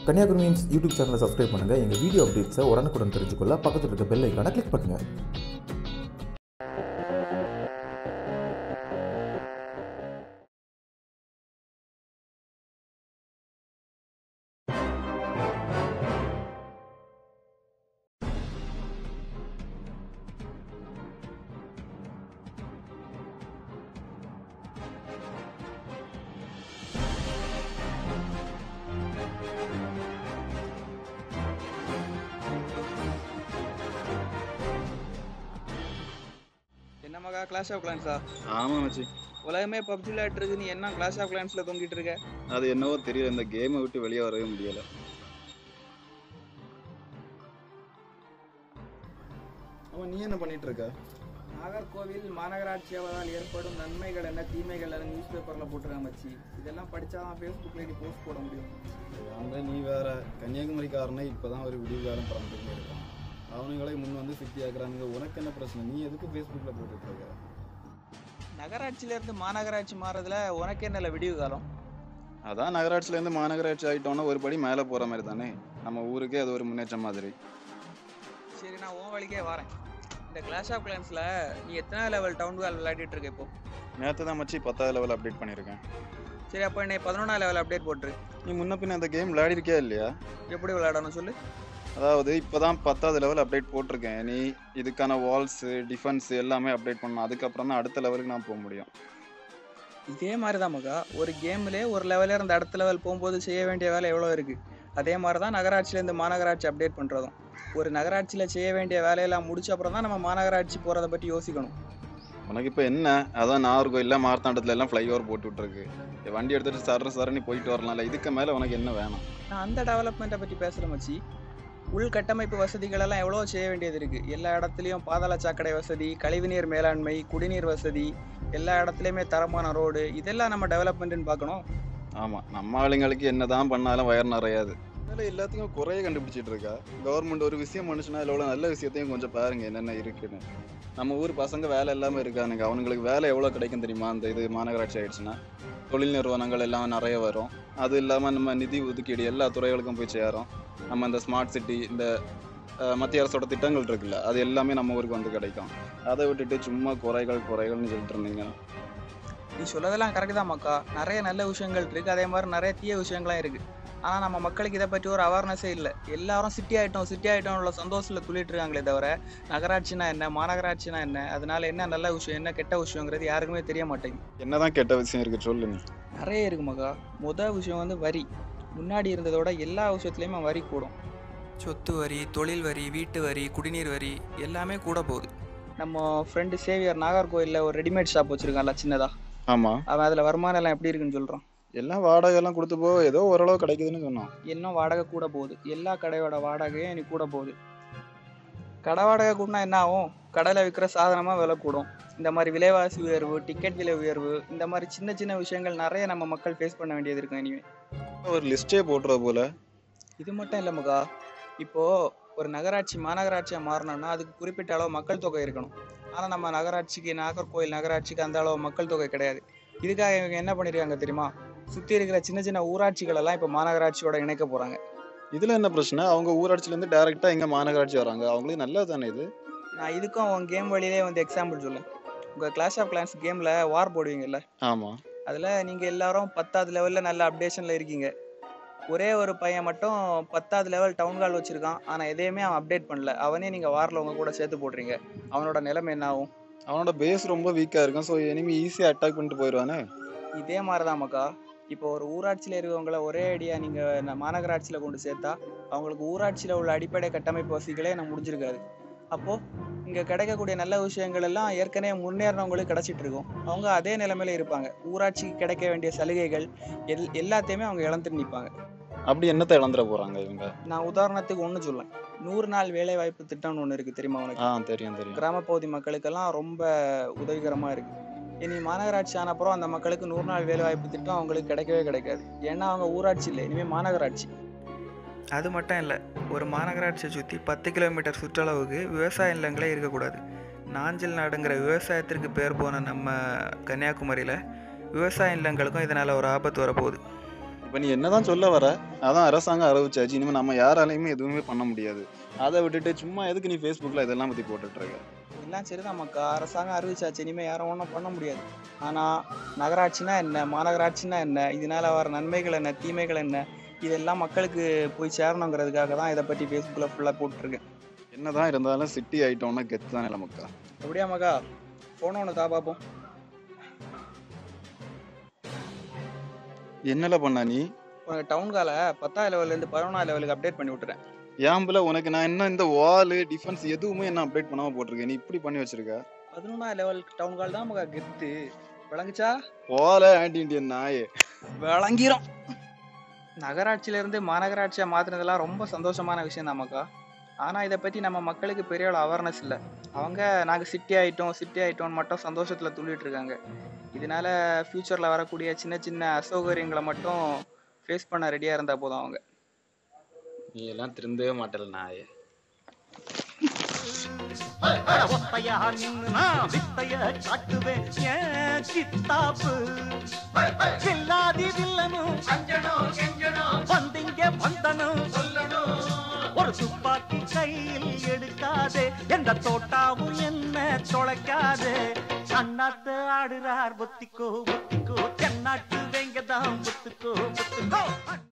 Kanyakumari means YouTube சேனலை subscribe பண்ணுங்கள். எங்கள் வீடியோ அப்டேட்ஸை உடனுக்குடன் தெரிஞ்சுக்கொள்ள பக்கத்தில் இருக்க பெல் ஐக்கானை கிளிக் பண்ணுங்கள். என்ன மகா கிளாஷ் ஆஃப் கிளான்ஸா? ஆமா மச்சி, உலகமே பப்ஜி விளையாட்டு இருக்கு, நீ என்ன கிளாஷ் ஆஃப் கிளான்ஸ்ல தொங்கிட்டு இருக்க? அது என்னவோ தெரியல, இந்த கேமை விட்டு வெளியே வரவே முடியல. ஆமா, நீ என்ன பண்ணிட்டு இருக்க? நாகர்கோவில் மாநகராட்சியாவதால் ஏற்படும் நன்மைகள் என்ன தீமைகள் என்ன நியூஸ் பேப்பர்ல போட்டுருக்காங்க மச்சி. இதெல்லாம் படிச்சாதான் ஃபேஸ்புக்ல நீ போஸ்ட் போட முடியும். அங்க நீ வேற கன்னியாகுமரிக்காரனே இப்பதான் ஒரு விடிவுகாலம் பறந்துட்டு இருக்கான். அவனுங்களே முன் வந்து சித்தி ஆக்குறாங்க. உனக்கு என்ன பிரச்சனை? நீ எதுக்கு ஃபேஸ்புக்ல போட்டுட்டு இருக்க? நகராட்சியில இருந்து மாநகராட்சி மாறதுல உனக்கு என்ன விடிவு காலம்? அதான் நகராட்சியில இருந்து மாநகராட்சி ஆயிட்டோம்னா ஒரு படி மேல போற மாதிரி தானே. நம்ம ஊருக்கே அது ஒரு முன்னேற்றம் மாதிரி. சரி, நான் உன் வழிக்கே வரேன். இந்த கிளாஷ் ஆஃப் கிளான்ஸ்ல நீ எத்தனை லெவல் டவுன் ஹால் விளையாடிட்டு இருக்க இப்போ? நேற்று தான் மச்சி 10வது லெவல் அப்டேட் பண்ணியிருக்கேன். சரி, அப்போ என்னை 11ஆம் லெவல் அப்டேட் போட்டுரு. நீ முன்ன பின்ன அந்த கேம் விளையாடிருக்கியா இல்லையா? எப்படி விளையாடணும் சொல்லு. அதாவது இப்போதான் 10வது லெவல் அப்டேட் போட்டிருக்கேன். நீ இதுக்கான வால்ஸு டிஃபென்ஸ் எல்லாமே அப்டேட் பண்ணணும். அதுக்கப்புறம் தான் அடுத்த லெவலுக்கு நான் போக முடியும். இதே மாதிரி தான் மகா, ஒரு கேம்லேயே ஒரு லெவலில் இருந்து அடுத்த லெவல் போகும்போது செய்ய வேண்டிய வேலை எவ்வளோ இருக்குது. அதே மாதிரி தான் நகராட்சியிலேருந்து மாநகராட்சி அப்டேட் பண்ணுறதும். ஒரு நகராட்சியில் செய்ய வேண்டிய வேலையெல்லாம் முடிச்ச அப்புறம் தான் நம்ம மாநகராட்சி போகிறத பற்றி யோசிக்கணும். உனக்கு இப்போ என்ன? அதான் நாகர்கோயிலில் மார்த்தாண்டத்துல எல்லாம் ஃப்ளைஓவர் போட்டு விட்டுருக்கு. வண்டி எடுத்துகிட்டு சரணி போயிட்டு வரலாம்ல. இதுக்கு மேலே உனக்கு என்ன வேணும்? நான் அந்த டெவலப்மெண்ட்டை பற்றி பேசுகிறேன் மச்சி. உள்கட்டமைப்பு வசதிகள் எல்லாம் எவ்வளோ செய்ய வேண்டியது இருக்குது. எல்லா இடத்துலையும் பாதாள சாக்கடை வசதி, கழிவுநீர் மேலாண்மை, குடிநீர் வசதி, எல்லா இடத்துலையுமே தரமான ரோடு, இதெல்லாம் நம்ம டெவலப்மெண்ட்டுன்னு பார்க்கணும். ஆமாம், நம்ம ஆளுங்களுக்கு என்ன தான் பண்ணாலும் வயர் நிறையாது. அதனால எல்லாத்துக்கும் குறைய கண்டுபிடிச்சிட்டு இருக்கா கவர்மெண்ட். ஒரு விஷயம் மனுஷனா இல்லை, எவ்வளோ நல்ல விஷயத்தையும் கொஞ்சம் பாருங்க என்னென்ன இருக்குன்னு. நம்ம ஊர் பசங்க வேலை இல்லாமல் இருக்கானுங்க. அவனுங்களுக்கு வேலை எவ்வளோ கிடைக்கும் தெரியுமா? அந்த இது மாநகராட்சி ஆயிடுச்சுன்னா தொழில் நிறுவனங்கள் எல்லாம் நிறைய வரும். அது இல்லாமல் நம்ம நிதி ஒதுக்கீடு எல்லா துறைகளுக்கும் போய் சேரும். நம்ம இந்த ஸ்மார்ட் சிட்டி, இந்த மத்திய அரசோட திட்டங்கள் இருக்குல்ல, அது எல்லாமே நம்ம ஊருக்கு வந்து கிடைக்கும். அதை விட்டுட்டு சும்மா குறைகள்னு சொல்லிட்டு இருந்தீங்க. நீ சொல்லதெல்லாம் கரெக்டு தான் மக்கா. நிறைய நல்ல விஷயங்கள் இருக்குது, அதே மாதிரி நிறைய தீய விஷயங்கள்லாம் இருக்குது. ஆனால் நம்ம மக்களுக்கு இதை பற்றி ஒரு அவேர்னஸே இல்லை. எல்லாரும் சிட்டி ஆகிட்டோம் உள்ள சந்தோஷத்தில் துள்ளிட்டு இருக்காங்களே தவிர நகராட்சினா என்ன, மாநகராட்சினா என்ன, அதனால என்ன நல்ல விஷயம் என்ன கெட்ட விஷயங்கிறது யாருக்குமே தெரிய மாட்டேங்குது. என்னதான் கெட்ட விஷயம் இருக்கு சொல்லு நீ. நிறைய இருக்கு மக்கா. முதல் விஷயம் வந்து வரி. முன்னாடி இருந்ததோட எல்லா விஷயத்துலையுமே வரி கூடும். சொத்து வரி, தொழில் வரி, வீட்டு வரி, குடிநீர் வரி எல்லாமே கூட போகுது. நம்ம ஃப்ரெண்டு சேவியர் நாகர்கோயிலில் ஒரு ரெடிமேட் ஷாப் வச்சுருக்கான்ல சின்னதா. ஆமாம், அவன் அதில் வருமானம் எல்லாம் எப்படி இருக்குன்னு சொல்கிறான். எல்லாம் வாடகை எல்லாம் கொடுத்து போ, ஏதோ ஓரளவு கிடைக்குதுன்னு சொன்னான். இன்னும் வாடகை கூட போகுது. எல்லா கடையோட வாடகையும் எனக்கு கூட போகுது. கடை வாடகை கூடனா என்ன ஆகும்? கடையில் விற்கிற சாதனமாக விலை கூடும். இந்த மாதிரி விலைவாசி உயர்வு, டிக்கெட் விலை உயர்வு, இந்த மாதிரி சின்ன சின்ன விஷயங்கள் நிறைய நம்ம மக்கள் ஃபேஸ் பண்ண வேண்டியது இருக்கும். இனிமே ஒரு லிஸ்டே போட்டுற போல. இது மட்டும் இல்லை மகா, இப்போது ஒரு நகராட்சி மாநகராட்சியாக மாறணும்னா அதுக்கு குறிப்பிட்ட அளவு மக்கள் தொகை இருக்கணும். ஆனால் நம்ம நாகர்கோயில் நகராட்சிக்கு அந்த அளவு மக்கள் தொகை கிடையாது. இதுக்காக இவங்க என்ன பண்ணியிருக்காங்க தெரியுமா? சுற்றி இருக்கிற சின்ன சின்ன ஊராட்சிகள் எல்லாம் இப்போ மாநகராட்சியோட இணைக்க போகிறாங்க. இதில் என்ன பிரச்சனை? அவங்க ஊராட்சியிலேருந்து டைரெக்டாக எங்கே மாநகராட்சி வராங்க. அவங்களுக்கு நல்லது தானே இது. நான் இதுக்கும் உன் கேம் வழியிலே வந்து எக்ஸாம்பிள் சொல்லேன். உங்கள் கிளாஷ் ஆஃப் கிளான்ஸ் கேமில் வார் போடுவீங்கல்ல? ஆமாம். அதில் நீங்கள் எல்லாரும் 10வது லெவலில் நல்ல அப்டேஷனில் இருக்கீங்க. ஒரே ஒரு பையன் மட்டும் 10வது லெவல் டவுன் ஹால் வச்சுருக்கான். ஆனால் எதையுமே அவன் அப்டேட் பண்ணல. அவனே நீங்கள் வாரில் உங்கள் கூட சேர்த்து போடுறீங்க. அவனோட நிலைமை என்ன ஆகும்? அவனோட பேஸ் ரொம்ப வீக்காக இருக்கும். ஸோ எனிமி ஈஸியாக அட்டாக் பண்ணிட்டு போயிடுவானே. இதே மாதிரி தான் மக்கா. இப்போ ஒரு ஊராட்சியில் இருக்கவங்கள ஒரே அடியாக நீங்கள் மாநகராட்சியில் கொண்டு சேர்த்தா அவங்களுக்கு ஊராட்சியில் உள்ள அடிப்படை கட்டமைப்பு வசதிகளே நான் முடிஞ்சிருக்காது. அப்போது இங்கே கிடைக்கக்கூடிய நல்ல விஷயங்கள் எல்லாம் ஏற்கனவே முன்னேறினவங்களுக்கு கிடச்சிட்டு இருக்கும். அவங்க அதே நிலைமையில இருப்பாங்க. ஊராட்சிக்கு கிடைக்க வேண்டிய சலுகைகள் எல்லாத்தையுமே அவங்க இழந்துட்டு நிற்பாங்க. அப்படி என்னத்தை இழந்துட போகிறாங்க இவங்க? நான் உதாரணத்துக்கு ஒன்று சொல்லேன். 100 நாள் வேலை வாய்ப்பு திட்டம்னு ஒன்று இருக்குது தெரியுமா உனக்கு? தெரியும். கிராமப்பகுதி மக்களுக்கெல்லாம் ரொம்ப உதவிகரமாக இருக்குது. இனி மாநகராட்சி ஆனப்புறம் அந்த மக்களுக்கு 100 நாள் வேலை வாய்ப்பு திட்டம் அவங்களுக்கு கிடைக்கவே கிடைக்காது. ஏன்னா அவங்க ஊராட்சி இல்லை, இனிமேல் மாநகராட்சி. அது மட்டும் இல்லை, ஒரு மாநகராட்சியை சுற்றி 10 கிலோமீட்டர் சுற்றளவுக்கு விவசாய நிலங்களே இருக்கக்கூடாது. நாஞ்சில் நாடுங்கிற விவசாயத்திற்கு பேர் போன நம்ம கன்னியாகுமரியில் விவசாய நிலங்களுக்கும் இதனால் ஒரு ஆபத்து வரப்போகுது. இப்ப நீ என்னதான் சொல்ல வர? அதான் அரசாங்கம் அறிவிச்சாச்சு, இனிமே நம்ம யாராலையுமே எதுவுமே பண்ண முடியாது. அதை விட்டுட்டு சும்மா எதுக்கு நீ Facebookல இதெல்லாம் பத்தி போட்டுட்டு இருக்க? எல்லாம் சரிதான் மக்கா, அரசாங்கம் அறிவிச்சாச்சு, இனிமே யாரும் ஒன்றும் பண்ண முடியாது. ஆனா நகராட்சினா என்ன, மாநகராட்சினா என்ன, இதனால வர நன்மைகள் என்ன, தீமைகள் என்ன, இதெல்லாம் மக்களுக்கு போய் சேரணுங்கிறதுக்காக தான் இதை பற்றி Facebookல ஃபுல்லாக போட்டுருக்கேன். என்னதான் இருந்தாலும் சிட்டி ஆயிட்டோம்னா கெத்து தான் நமக்கா. எப்படியா மக்கா, ஃபோனை ஒன்று தா பார்ப்போம். என்னல பண்ணா நீ? உனக்கு டவுன் கால 10ஆம் லெவல்லேருந்து 11ஆம் லெவலுக்கு அப்டேட் பண்ணி விட்டுறேன். ஏம்புல உனக்கு நான் என்ன இந்த வால் டிஃபென்ஸ் எதுவுமே என்ன அப்டேட் பண்ணாம போட்டிருக்கேன், நீ இப்படி பண்ணி வச்சிருக்க? 11ஆம் லெவல் டவுன் கால் தான் மக்கா கெத்து. விளங்குச்சா? போல ஆன்டி இண்டியன் நாயே. விளங்கிரும். நகராட்சியிலேருந்து மாநகராட்சியாக மாற்றினதெல்லாம் ரொம்ப சந்தோஷமான விஷயம் தான் மக்கா. ஆனால் இதை பற்றி நம்ம மக்களுக்கு பெரிய அளவு அவேர்னஸ் இல்லை. அவங்க நாங்கள் சிட்டி ஆகிட்டோம்னு மட்டும் சந்தோஷத்தில் துள்ளிட்டு இருக்காங்க. இதனால ஃப்யூச்சரில் வரக்கூடிய சின்ன சின்ன அசௌகரியங்களை மட்டும் ஃபேஸ் பண்ண ரெடியாக இருந்தால் போதும் அவங்க. நீ எல்லாம் திருந்தவே மாட்டல நாயே. ஒத்தையா நின்னு நான் வித்தைய காட்டுவேன் ஏன் கித்தாப்பு வில்லாதி வில்லனும் வந்திங்க வந்தனும் ஒரு துப்பாக்கி கையில் எடுக்காதே எந்த தோட்டாவும் என்ன தொலைக்காதே அண்ணாத்து ஆடுறார் புத்திக்கோ புத்திக்கோ தென்னாட்டு வெங்கதான் புத்துக்கோ புத்துக்கோ.